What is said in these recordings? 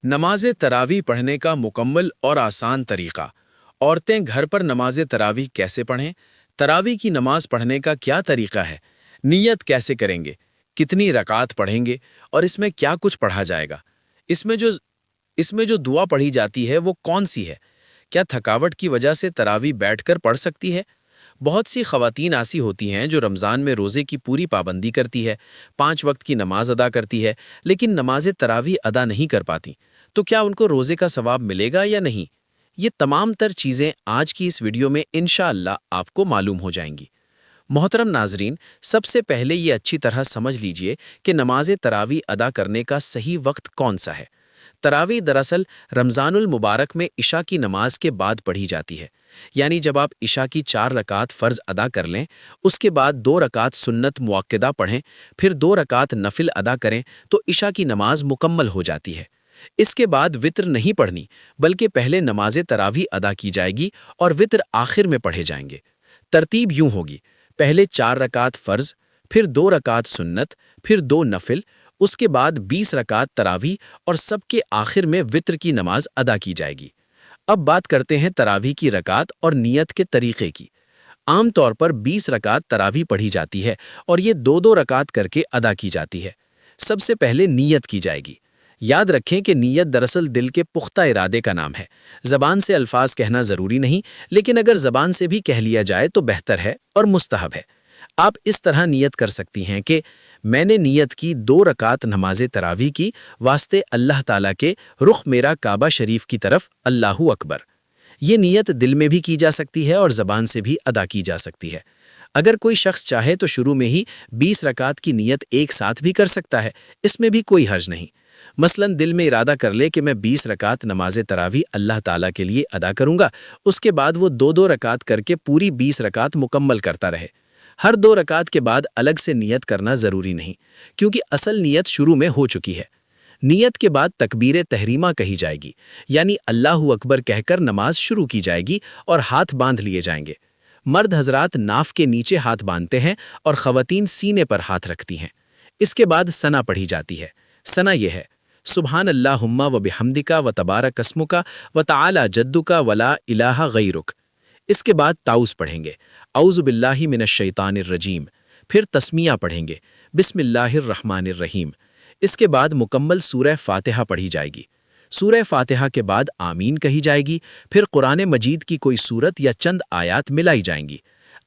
نماز تراویح پڑھنے کا مکمل اور آسان طریقہ۔ عورتیں گھر پر نماز تراویح کیسے پڑھیں؟ تراویح کی نماز پڑھنے کا کیا طریقہ ہے؟ نیت کیسے کریں گے؟ کتنی رکعات پڑھیں گے؟ اور اس میں کیا کچھ پڑھا جائے گا؟ اس میں جو دعا پڑھی جاتی ہے وہ کون سی ہے؟ کیا تھکاوٹ کی وجہ سے تراویح بیٹھ کر پڑھ سکتی ہے؟ بہت سی خواتین ایسی ہوتی ہیں جو رمضان میں روزے کی پوری پابندی کرتی ہے، 5 وقت کی نماز ادا کرتی ہے، لیکن نماز تراویح ادا نہیں کر پاتی۔ تو کیا ان کو روزے کا ثواب ملے گا یا نہیں؟ یہ تمام تر چیزیں آج کی اس ویڈیو میں انشاءاللہ آپ کو معلوم ہو جائیں گی۔ محترم ناظرین، سب سے پہلے یہ اچھی طرح سمجھ لیجئے کہ نماز تراویح ادا کرنے کا صحیح وقت کون سا ہے۔ تراویح دراصل رمضان المبارک میں عشاء کی نماز کے بعد پڑھی جاتی ہے، یعنی جب آپ عشاء کی 4 رکعت فرض ادا کر لیں، اس کے بعد 2 رکعت سنت مؤکدہ پڑھیں، پھر 2 رکعت نفل ادا کریں تو عشاء کی نماز مکمل ہو جاتی ہے۔ اس کے بعد وتر نہیں پڑھنی، بلکہ پہلے نماز تراویح ادا کی جائے گی اور وتر آخر میں پڑھے جائیں گے۔ ترتیب یوں ہوگی: پہلے 4 رکعت فرض، پھر 2 رکعت سنت، پھر 2 نفل، اس کے بعد 20 رکعت تراویح اور سب کے آخر میں وتر کی نماز ادا کی جائے گی۔ اب بات کرتے ہیں تراویح کی رکعت اور نیت کے طریقے کی۔ عام طور پر 20 رکعت تراویح پڑھی جاتی ہے اور یہ 2 رکعت کر کے ادا کی جاتی ہے۔ سب سے پہلے نیت کی جائے گی۔ یاد رکھیں کہ نیت دراصل دل کے پختہ ارادے کا نام ہے۔ زبان سے الفاظ کہنا ضروری نہیں، لیکن اگر زبان سے بھی کہہ لیا جائے تو بہتر ہے اور مستحب ہے۔ آپ اس طرح نیت کر سکتی ہیں کہ میں نے نیت کی 2 رکعت نماز تراویح کی واسطے اللہ تعالیٰ کے، رخ میرا کعبہ شریف کی طرف، اللہ اکبر۔ یہ نیت دل میں بھی کی جا سکتی ہے اور زبان سے بھی ادا کی جا سکتی ہے۔ اگر کوئی شخص چاہے تو شروع میں ہی 20 رکعت کی نیت ایک ساتھ بھی کر سکتا ہے، اس میں بھی کوئی حرج نہیں۔ مثلا دل میں ارادہ کر لے کہ میں 20 رکعت نماز تراویح اللہ تعالیٰ کے لیے ادا کروں گا، اس کے بعد وہ 2 رکعت کر کے پوری 20 رکعت مکمل کرتا رہے۔ ہر 2 رکعت کے بعد الگ سے نیت کرنا ضروری نہیں، کیونکہ اصل نیت شروع میں ہو چکی ہے۔ نیت کے بعد تکبیر تحریمہ کہی جائے گی، یعنی اللہ اکبر کہہ کر نماز شروع کی جائے گی اور ہاتھ باندھ لیے جائیں گے۔ مرد حضرات ناف کے نیچے ہاتھ باندھتے ہیں اور خواتین سینے پر ہاتھ رکھتی ہیں۔ اس کے بعد ثنا پڑھی جاتی ہے۔ ثنا یہ ہے: سبحان اللہم و بحمدک و تبارک اسمک و تعالی جدک ولا الہ غیرک۔ اس کے بعد تعوذ پڑھیں گے: اعوذ باللہ من الشیطان الرجیم۔ پھر تسمیہ پڑھیں گے: بسم اللہ الرحمن الرحیم۔ اس کے بعد مکمل سورہ فاتحہ پڑھی جائے گی۔ سورہ فاتحہ کے بعد آمین کہی جائے گی، پھر قرآن مجید کی کوئی سورت یا چند آیات ملائی جائیں گی۔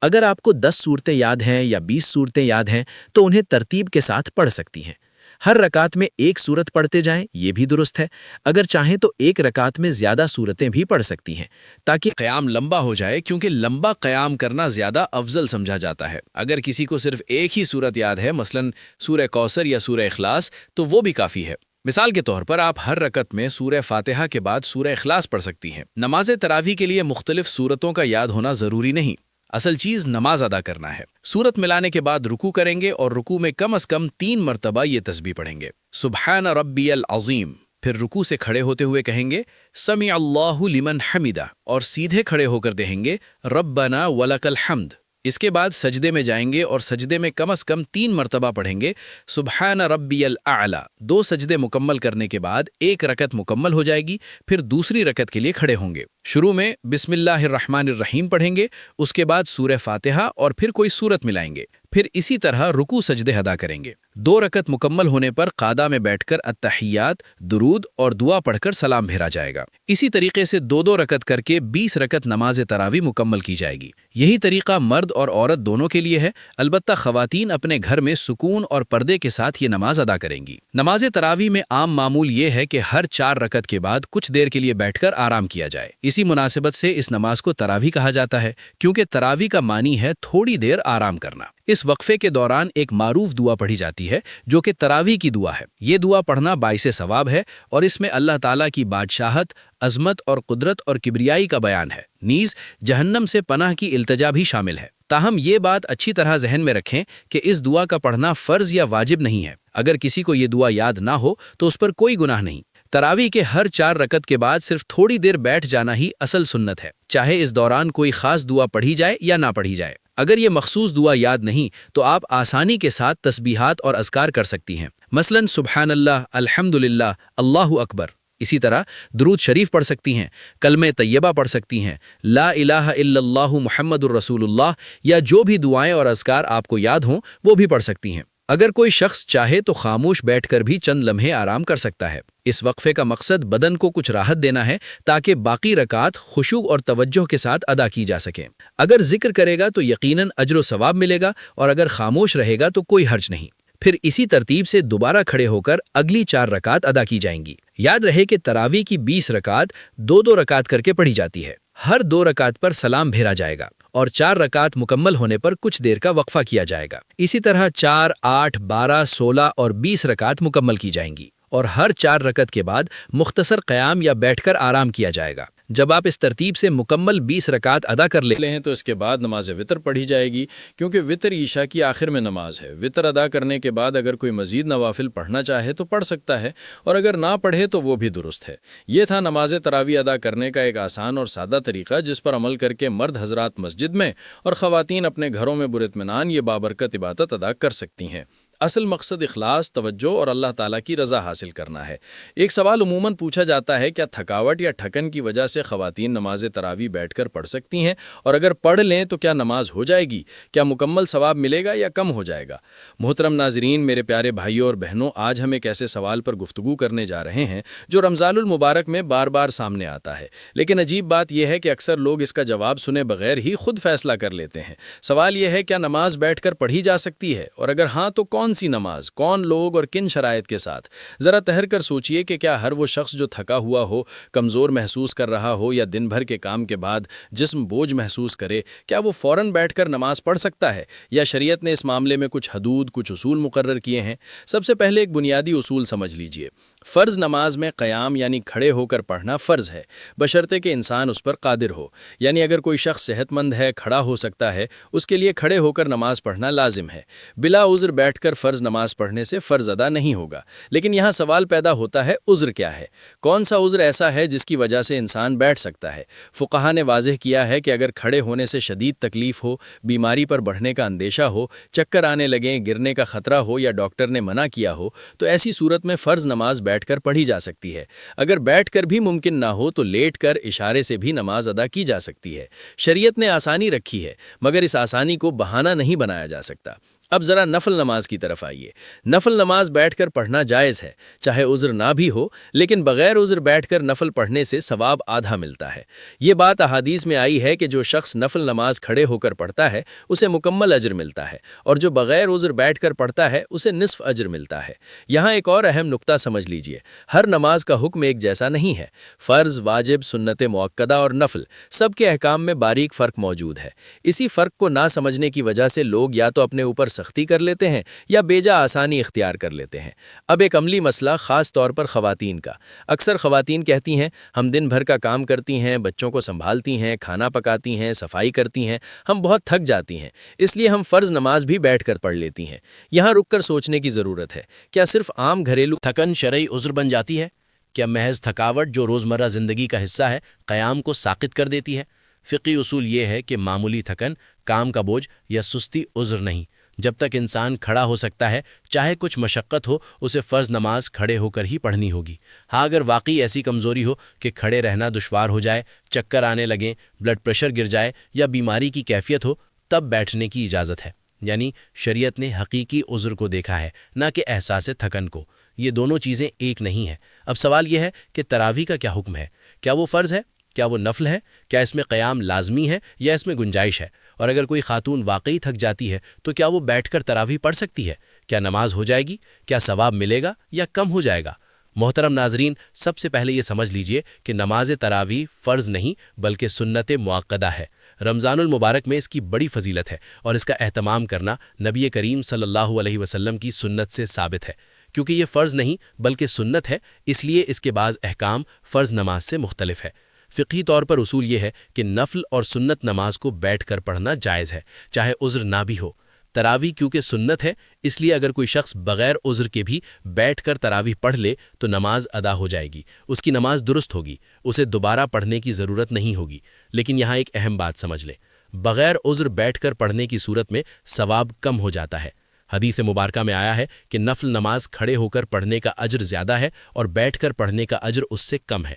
اگر آپ کو 10 سورتیں یاد ہیں یا 20 سورتیں یاد ہیں تو انہیں ترتیب کے ساتھ پڑھ سکتی ہیں۔ ہر رکعت میں ایک سورت پڑھتے جائیں، یہ بھی درست ہے۔ اگر چاہیں تو ایک رکعت میں زیادہ سورتیں بھی پڑھ سکتی ہیں تاکہ قیام لمبا ہو جائے، کیونکہ لمبا قیام کرنا زیادہ افضل سمجھا جاتا ہے۔ اگر کسی کو صرف ایک ہی سورت یاد ہے، مثلا سورہ کوثر یا سورہ اخلاص، تو وہ بھی کافی ہے۔ مثال کے طور پر آپ ہر رکعت میں سورہ فاتحہ کے بعد سورہ اخلاص پڑھ سکتی ہیں۔ نماز تراویح کے لیے مختلف سورتوں کا یاد ہونا ضروری نہیں، اصل چیز نماز ادا کرنا ہے۔ سورت ملانے کے بعد رکوع کریں گے اور رکوع میں کم از کم 3 مرتبہ یہ تسبیح پڑھیں گے: سبحان ربی العظیم۔ پھر رکوع سے کھڑے ہوتے ہوئے کہیں گے: سمع اللہ لمن حمدہ، اور سیدھے کھڑے ہو کر کہیں گے: ربنا ولک الحمد۔ اس کے بعد سجدے میں جائیں گے اور سجدے میں کم از کم 3 مرتبہ پڑھیں گے: سبحان ربی الاعلی۔ 2 سجدے مکمل کرنے کے بعد 1 رکعت مکمل ہو جائے گی، پھر دوسری رکعت کے لیے کھڑے ہوں گے۔ شروع میں بسم اللہ الرحمن الرحیم پڑھیں گے، اس کے بعد سورہ فاتحہ اور پھر کوئی سورت ملائیں گے، پھر اسی طرح رکوع سجدے ادا کریں گے۔ 2 رکعت مکمل ہونے پر قعدہ میں بیٹھ کر التحیات، درود اور دعا پڑھ کر سلام بھیجا جائے گا۔ اسی طریقے سے 2 رکعت کر کے 20 رکعت نماز تراویح مکمل کی جائے گی۔ یہی طریقہ مرد اور عورت دونوں کے لیے ہے، البتہ خواتین اپنے گھر میں سکون اور پردے کے ساتھ یہ نماز ادا کریں گی۔ نماز تراویح میں عام معمول یہ ہے کہ ہر 4 رکعت کے بعد کچھ دیر کے لیے بیٹھ کر آرام کیا جائے۔ اسی مناسبت سے اس نماز کو تراویح کہا جاتا ہے، کیونکہ تراویح کا معنی ہے تھوڑی دیر آرام کرنا۔ اس وقفے کے دوران ایک معروف دعا پڑھی جاتی ہے جو کہ تراویح کی دعا ہے۔ یہ دعا پڑھنا باعث ثواب ہے اور اس میں اللہ تعالیٰ کی بادشاہت، عظمت اور قدرت اور کبریائی کا بیان ہے، نیز جہنم سے پناہ کی التجا بھی شامل ہے۔ تاہم یہ بات اچھی طرح ذہن میں رکھیں کہ اس دعا کا پڑھنا فرض یا واجب نہیں ہے۔ اگر کسی کو یہ دعا یاد نہ ہو تو اس پر کوئی گناہ نہیں۔ تراویح کے ہر 4 رکعت کے بعد صرف تھوڑی دیر بیٹھ جانا ہی اصل سنت ہے، چاہے اس دوران کوئی خاص دعا پڑھی جائے یا نہ پڑھی جائے۔ اگر یہ مخصوص دعا یاد نہیں تو آپ آسانی کے ساتھ تسبیحات اور اذکار کر سکتی ہیں، مثلا سبحان اللہ، الحمدللہ، اللہ اکبر۔ اسی طرح درود شریف پڑھ سکتی ہیں، کلمہ طیبہ پڑھ سکتی ہیں، لا الہ الا اللہ محمد الرسول اللہ، یا جو بھی دعائیں اور اذکار آپ کو یاد ہوں وہ بھی پڑھ سکتی ہیں۔ اگر کوئی شخص چاہے تو خاموش بیٹھ کر بھی چند لمحے آرام کر سکتا ہے۔ اس وقفے کا مقصد بدن کو کچھ راحت دینا ہے تاکہ باقی رکعات خشوع اور توجہ کے ساتھ ادا کی جا سکیں۔ اگر ذکر کرے گا تو یقیناً اجر و ثواب ملے گا، اور اگر خاموش رہے گا تو کوئی حرج نہیں۔ پھر اسی ترتیب سے دوبارہ کھڑے ہو کر اگلی 4 رکعات ادا کی جائیں گی۔ یاد رہے کہ تراویح کی 20 رکعات 2 رکعات کر کے پڑھی جاتی ہے۔ ہر 2 رکعات پر سلام بھیجا جائے گا اور 4 رکعات مکمل ہونے پر کچھ دیر کا وقفہ کیا جائے گا۔ اسی طرح 4، 8، 12، 16 اور 20 رکعات مکمل کی جائیں گی، اور ہر 4 رکعت کے بعد مختصر قیام یا بیٹھ کر آرام کیا جائے گا۔ جب آپ اس ترتیب سے مکمل 20 رکعات ادا کر لیں ہیں تو اس کے بعد نماز وطر پڑھی جائے گی، کیونکہ وطر عشاء کی آخر میں نماز ہے۔ وطر ادا کرنے کے بعد اگر کوئی مزید نوافل پڑھنا چاہے تو پڑھ سکتا ہے، اور اگر نہ پڑھے تو وہ بھی درست ہے۔ یہ تھا نماز تراویح ادا کرنے کا ایک آسان اور سادہ طریقہ، جس پر عمل کر کے مرد حضرات مسجد میں اور خواتین اپنے گھروں میں باطمینان یہ بابرکت عبادت ادا کر سکتی ہیں۔ اصل مقصد اخلاص، توجہ اور اللہ تعالیٰ کی رضا حاصل کرنا ہے۔ ایک سوال عموماً پوچھا جاتا ہے، کیا تھکاوٹ یا تھکن کی وجہ سے خواتین نماز تراویح بیٹھ کر پڑھ سکتی ہیں، اور اگر پڑھ لیں تو کیا نماز ہو جائے گی؟ کیا مکمل ثواب ملے گا یا کم ہو جائے گا؟ محترم ناظرین، میرے پیارے بھائیوں اور بہنوں، آج ہم ایک ایسے سوال پر گفتگو کرنے جا رہے ہیں جو رمضان المبارک میں بار بار سامنے آتا ہے، لیکن عجیب بات یہ ہے کہ اکثر لوگ اس کا جواب سنے بغیر ہی خود فیصلہ کر لیتے ہیں۔ سوال یہ ہے، کیا نماز بیٹھ کر پڑھی جا سکتی ہے، اور اگر ہاں تو کون سی نماز، کون لوگ اور کن شرائط کے ساتھ؟ ذرا ٹھہر کر سوچئے کہ کیا ہر وہ شخص جو تھکا ہوا ہو، کمزور محسوس کر رہا ہو، یا دن بھر کے کام کے بعد جسم بوجھ محسوس کرے، کیا وہ فوراً بیٹھ کر نماز پڑھ سکتا ہے، یا شریعت نے اس معاملے میں کچھ حدود، کچھ اصول مقرر کیے ہیں؟ سب سے پہلے ایک بنیادی اصول سمجھ لیجئے۔ فرض نماز میں قیام یعنی کھڑے ہو کر پڑھنا فرض ہے، بشرطے کہ انسان اس پر قادر ہو۔ یعنی اگر کوئی شخص صحت مند ہے، کھڑا ہو سکتا ہے، اس کے لیے کھڑے ہو کر نماز پڑھنا لازم ہے۔ بلا عذر بیٹھ کر فرض نماز پڑھنے سے فرض ادا نہیں ہوگا۔ لیکن یہاں سوال پیدا ہوتا ہے، عذر کیا ہے؟ کون سا عذر ایسا ہے جس کی وجہ سے انسان بیٹھ سکتا ہے؟ فقہا نے واضح کیا ہے کہ اگر کھڑے ہونے سے شدید تکلیف ہو، بیماری پر بڑھنے کا اندیشہ ہو، چکر آنے لگیں، گرنے کا خطرہ ہو، یا ڈاکٹر نے منع کیا ہو، تو ایسی صورت میں فرض نماز بیٹھ کر پڑھی جا سکتی ہے۔ اگر بیٹھ کر بھی ممکن نہ ہو تو لیٹ کر اشارے سے بھی نماز ادا کی جا سکتی ہے۔ شریعت نے آسانی رکھی ہے، مگر اس آسانی کو بہانہ نہیں بنایا جا سکتا۔ اب ذرا نفل نماز کی طرف آئیے۔ نفل نماز بیٹھ کر پڑھنا جائز ہے، چاہے عذر نہ بھی ہو، لیکن بغیر عذر بیٹھ کر نفل پڑھنے سے ثواب آدھا ملتا ہے۔ یہ بات احادیث میں آئی ہے کہ جو شخص نفل نماز کھڑے ہو کر پڑھتا ہے اسے مکمل اجر ملتا ہے، اور جو بغیر عذر بیٹھ کر پڑھتا ہے اسے نصف اجر ملتا ہے۔ یہاں ایک اور اہم نقطہ سمجھ لیجئے، ہر نماز کا حکم ایک جیسا نہیں ہے۔ فرض، واجب، سنت مؤکدہ اور نفل، سب کے احکام میں باریک فرق موجود ہے۔ اسی فرق کو نہ سمجھنے کی وجہ سے لوگ یا تو اپنے اوپر سختی کر لیتے ہیں یا بیجا آسانی اختیار کر لیتے ہیں۔ اب ایک عملی مسئلہ خاص طور پر خواتین کا۔ اکثر خواتین کہتی ہیں، ہم دن بھر کا کام کرتی ہیں، بچوں کو سنبھالتی ہیں، کھانا پکاتی ہیں، صفائی کرتی ہیں، ہم بہت تھک جاتی ہیں، اس لیے ہم فرض نماز بھی بیٹھ کر پڑھ لیتی ہیں۔ یہاں رک کر سوچنے کی ضرورت ہے، کیا صرف عام گھریلو تھکن شرعی عذر بن جاتی ہے؟ کیا محض تھکاوٹ جو روزمرہ زندگی کا حصہ ہے قیام کو ساقط کر دیتی ہے؟ فقہی اصول یہ ہے کہ معمولی تھکن، کام کا بوجھ یا سستی عذر نہیں۔ جب تک انسان کھڑا ہو سکتا ہے، چاہے کچھ مشقت ہو، اسے فرض نماز کھڑے ہو کر ہی پڑھنی ہوگی۔ ہاں، اگر واقعی ایسی کمزوری ہو کہ کھڑے رہنا دشوار ہو جائے، چکر آنے لگیں، بلڈ پریشر گر جائے یا بیماری کی کیفیت ہو، تب بیٹھنے کی اجازت ہے۔ یعنی شریعت نے حقیقی عذر کو دیکھا ہے، نہ کہ احساس تھکن کو۔ یہ دونوں چیزیں ایک نہیں ہیں۔ اب سوال یہ ہے کہ تراویح کا کیا حکم ہے؟ کیا وہ فرض ہے؟ کیا وہ نفل ہے؟ کیا اس میں قیام لازمی ہے یا اس میں گنجائش ہے؟ اور اگر کوئی خاتون واقعی تھک جاتی ہے تو کیا وہ بیٹھ کر تراویح پڑھ سکتی ہے؟ کیا نماز ہو جائے گی؟ کیا ثواب ملے گا یا کم ہو جائے گا؟ محترم ناظرین، سب سے پہلے یہ سمجھ لیجئے کہ نماز تراویح فرض نہیں بلکہ سنت مؤکدہ ہے۔ رمضان المبارک میں اس کی بڑی فضیلت ہے، اور اس کا اہتمام کرنا نبی کریم صلی اللہ علیہ وسلم کی سنت سے ثابت ہے۔ کیونکہ یہ فرض نہیں بلکہ سنت ہے، اس لیے اس کے بعض احکام فرض نماز سے مختلف ہے۔ فقہی طور پر اصول یہ ہے کہ نفل اور سنت نماز کو بیٹھ کر پڑھنا جائز ہے، چاہے عذر نہ بھی ہو۔ تراویح کیونکہ سنت ہے، اس لیے اگر کوئی شخص بغیر عذر کے بھی بیٹھ کر تراویح پڑھ لے تو نماز ادا ہو جائے گی، اس کی نماز درست ہوگی، اسے دوبارہ پڑھنے کی ضرورت نہیں ہوگی۔ لیکن یہاں ایک اہم بات سمجھ لیں، بغیر عذر بیٹھ کر پڑھنے کی صورت میں ثواب کم ہو جاتا ہے۔ حدیث مبارکہ میں آیا ہے کہ نفل نماز کھڑے ہو کر پڑھنے کا اجر زیادہ ہے اور بیٹھ کر پڑھنے کا اجر اس سے کم ہے۔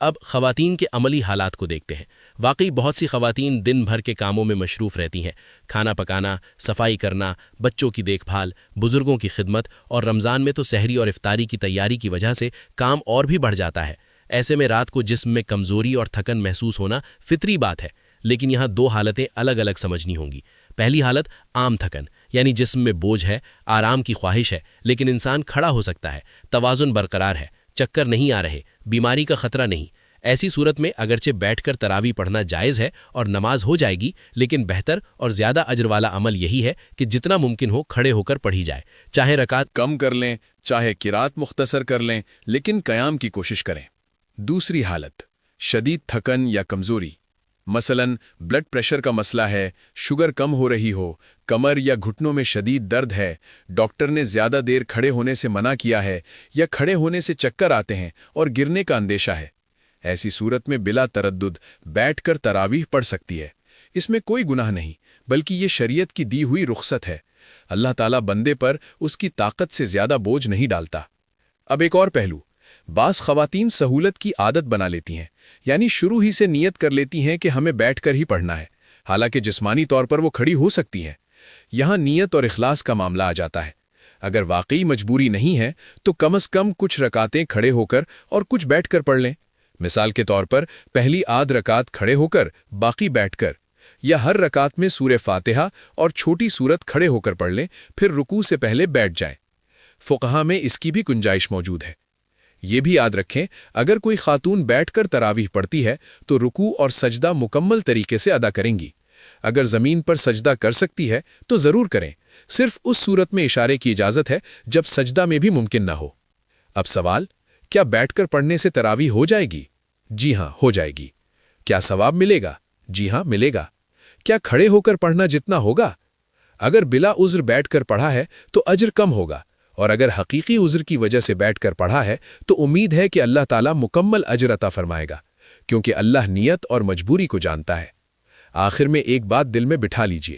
اب خواتین کے عملی حالات کو دیکھتے ہیں۔ واقعی بہت سی خواتین دن بھر کے کاموں میں مصروف رہتی ہیں، کھانا پکانا، صفائی کرنا، بچوں کی دیکھ بھال، بزرگوں کی خدمت، اور رمضان میں تو سحری اور افطاری کی تیاری کی وجہ سے کام اور بھی بڑھ جاتا ہے۔ ایسے میں رات کو جسم میں کمزوری اور تھکن محسوس ہونا فطری بات ہے، لیکن یہاں دو حالتیں الگ الگ سمجھنی ہوں گی۔ پہلی حالت عام تھکن، یعنی جسم میں بوجھ ہے، آرام کی خواہش ہے، لیکن انسان کھڑا ہو سکتا ہے، توازن برقرار ہے، چکر نہیں آ رہے، بیماری کا خطرہ نہیں۔ ایسی صورت میں اگرچہ بیٹھ کر تراویح پڑھنا جائز ہے اور نماز ہو جائے گی، لیکن بہتر اور زیادہ اجر والا عمل یہی ہے کہ جتنا ممکن ہو کھڑے ہو کر پڑھی جائے، چاہے رکعت کم کر لیں، چاہے قرات مختصر کر لیں، لیکن قیام کی کوشش کریں۔ دوسری حالت شدید تھکن یا کمزوری، مثلا بلڈ پریشر کا مسئلہ ہے، شوگر کم ہو رہی ہو، کمر یا گھٹنوں میں شدید درد ہے، ڈاکٹر نے زیادہ دیر کھڑے ہونے سے منع کیا ہے، یا کھڑے ہونے سے چکر آتے ہیں اور گرنے کا اندیشہ ہے۔ ایسی صورت میں بلا تردد بیٹھ کر تراویح پڑھ سکتی ہے۔ اس میں کوئی گناہ نہیں، بلکہ یہ شریعت کی دی ہوئی رخصت ہے۔ اللہ تعالیٰ بندے پر اس کی طاقت سے زیادہ بوجھ نہیں ڈالتا۔ اب ایک اور پہلو، بعض خواتین سہولت کی عادت بنا لیتی ہیں، یعنی شروع ہی سے نیت کر لیتی ہیں کہ ہمیں بیٹھ کر ہی پڑھنا ہے، حالانکہ جسمانی طور پر وہ کھڑی ہو سکتی ہیں۔ یہاں نیت اور اخلاص کا معاملہ آ جاتا ہے۔ اگر واقعی مجبوری نہیں ہے تو کم از کم کچھ رکعتیں کھڑے ہو کر اور کچھ بیٹھ کر پڑھ لیں۔ مثال کے طور پر پہلی آدھ رکعت کھڑے ہو کر، باقی بیٹھ کر، یا ہر رکعت میں سورہ فاتحہ اور چھوٹی سورت کھڑے ہو کر پڑھ لیں، پھر رکوع سے پہلے بیٹھ جائیں۔ فقہا میں اس کی بھی گنجائش موجود ہے۔ یہ بھی یاد رکھیں، اگر کوئی خاتون بیٹھ کر تراویح پڑھتی ہے تو رکوع اور سجدہ مکمل طریقے سے ادا کریں گی۔ اگر زمین پر سجدہ کر سکتی ہے تو ضرور کریں، صرف اس صورت میں اشارے کی اجازت ہے جب سجدہ میں بھی ممکن نہ ہو۔ اب سوال، کیا بیٹھ کر پڑھنے سے تراویح ہو جائے گی؟ جی ہاں، ہو جائے گی۔ کیا ثواب ملے گا؟ جی ہاں، ملے گا۔ کیا کھڑے ہو کر پڑھنا جتنا ہوگا؟ اگر بلا عذر بیٹھ کر پڑھا ہے تو اجر کم ہوگا، اور اگر حقیقی عذر کی وجہ سے بیٹھ کر پڑھا ہے تو امید ہے کہ اللہ تعالیٰ مکمل اجر عطا فرمائے گا، کیونکہ اللہ نیت اور مجبوری کو جانتا ہے۔ آخر میں ایک بات دل میں بٹھا لیجئے،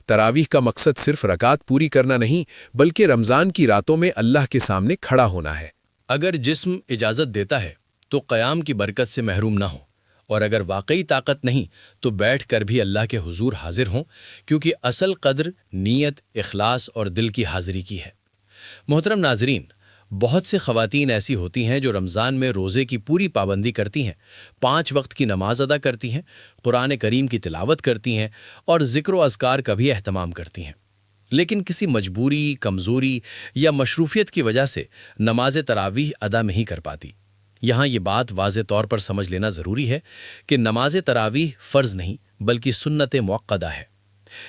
تراویح کا مقصد صرف رکعت پوری کرنا نہیں، بلکہ رمضان کی راتوں میں اللہ کے سامنے کھڑا ہونا ہے۔ اگر جسم اجازت دیتا ہے تو قیام کی برکت سے محروم نہ ہو، اور اگر واقعی طاقت نہیں تو بیٹھ کر بھی اللہ کے حضور حاضر ہوں، کیونکہ اصل قدر نیت، اخلاص اور دل کی حاضری کی ہے۔ محترم ناظرین، بہت سے خواتین ایسی ہوتی ہیں جو رمضان میں روزے کی پوری پابندی کرتی ہیں، 5 وقت کی نماز ادا کرتی ہیں، قرآن کریم کی تلاوت کرتی ہیں اور ذکر و اذکار کا بھی اہتمام کرتی ہیں، لیکن کسی مجبوری، کمزوری یا مشروفیت کی وجہ سے نماز تراویح ادا نہیں کر پاتی۔ یہاں یہ بات واضح طور پر سمجھ لینا ضروری ہے کہ نماز تراویح فرض نہیں بلکہ سنت موقدہ ہے۔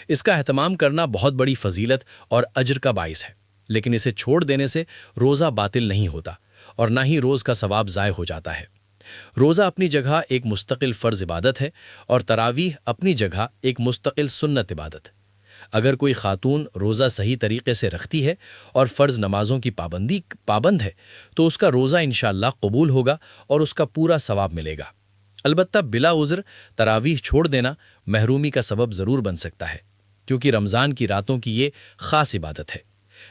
اس کا اہتمام کرنا بہت بڑی فضیلت اور اجر کا باعث ہے، لیکن اسے چھوڑ دینے سے روزہ باطل نہیں ہوتا اور نہ ہی روز کا ثواب ضائع ہو جاتا ہے۔ روزہ اپنی جگہ ایک مستقل فرض عبادت ہے اور تراویح اپنی جگہ ایک مستقل سنت عبادت ہے۔ اگر کوئی خاتون روزہ صحیح طریقے سے رکھتی ہے اور فرض نمازوں کی پابند ہے تو اس کا روزہ انشاءاللہ قبول ہوگا اور اس کا پورا ثواب ملے گا۔ البتہ بلا عذر تراویح چھوڑ دینا محرومی کا سبب ضرور بن سکتا ہے، کیونکہ رمضان کی راتوں کی یہ خاص عبادت ہے۔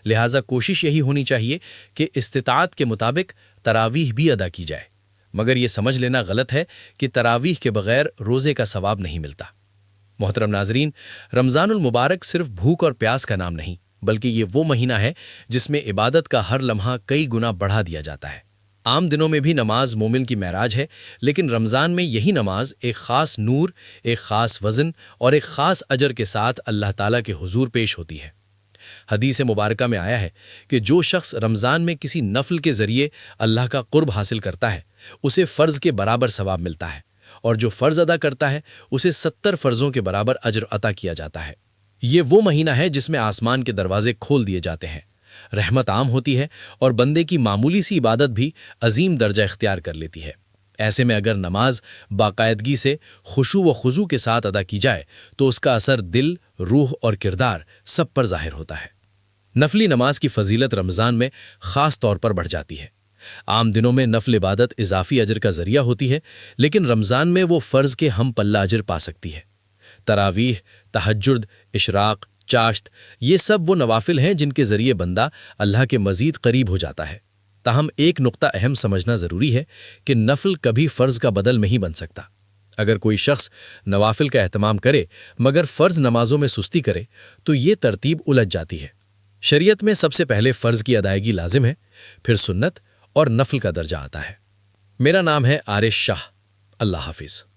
لہٰذا کوشش یہی ہونی چاہیے کہ استطاعت کے مطابق تراویح بھی ادا کی جائے، مگر یہ سمجھ لینا غلط ہے کہ تراویح کے بغیر روزے کا ثواب نہیں ملتا۔ محترم ناظرین، رمضان المبارک صرف بھوک اور پیاس کا نام نہیں، بلکہ یہ وہ مہینہ ہے جس میں عبادت کا ہر لمحہ کئی گنا بڑھا دیا جاتا ہے۔ عام دنوں میں بھی نماز مومن کی معراج ہے، لیکن رمضان میں یہی نماز ایک خاص نور، ایک خاص وزن اور ایک خاص اجر کے ساتھ اللہ تعالیٰ کے حضور پیش ہوتی ہے۔ حدیث مبارکہ میں آیا ہے کہ جو شخص رمضان میں کسی نفل کے ذریعے اللہ کا قرب حاصل کرتا ہے، اسے فرض کے برابر ثواب ملتا ہے، اور جو فرض ادا کرتا ہے اسے 70 فرضوں کے برابر اجر عطا کیا جاتا ہے۔ یہ وہ مہینہ ہے جس میں آسمان کے دروازے کھول دیے جاتے ہیں، رحمت عام ہوتی ہے اور بندے کی معمولی سی عبادت بھی عظیم درجہ اختیار کر لیتی ہے۔ ایسے میں اگر نماز باقاعدگی سے خشوع و خضوع کے ساتھ ادا کی جائے تو اس کا اثر دل، روح اور کردار سب پر ظاہر ہوتا ہے۔ نفلی نماز کی فضیلت رمضان میں خاص طور پر بڑھ جاتی ہے۔ عام دنوں میں نفل عبادت اضافی اجر کا ذریعہ ہوتی ہے، لیکن رمضان میں وہ فرض کے ہم پلہ اجر پا سکتی ہے۔ تراویح، تہجد، اشراق، چاشت، یہ سب وہ نوافل ہیں جن کے ذریعے بندہ اللہ کے مزید قریب ہو جاتا ہے۔ تاہم ایک نقطہ اہم سمجھنا ضروری ہے کہ نفل کبھی فرض کا بدل نہیں بن سکتا۔ اگر کوئی شخص نوافل کا اہتمام کرے مگر فرض نمازوں میں سستی کرے تو یہ ترتیب الجھ جاتی ہے۔ شریعت میں سب سے پہلے فرض کی ادائیگی لازم ہے، پھر سنت اور نفل کا درجہ آتا ہے۔ میرا نام ہے عارش شاہ۔ اللہ حافظ۔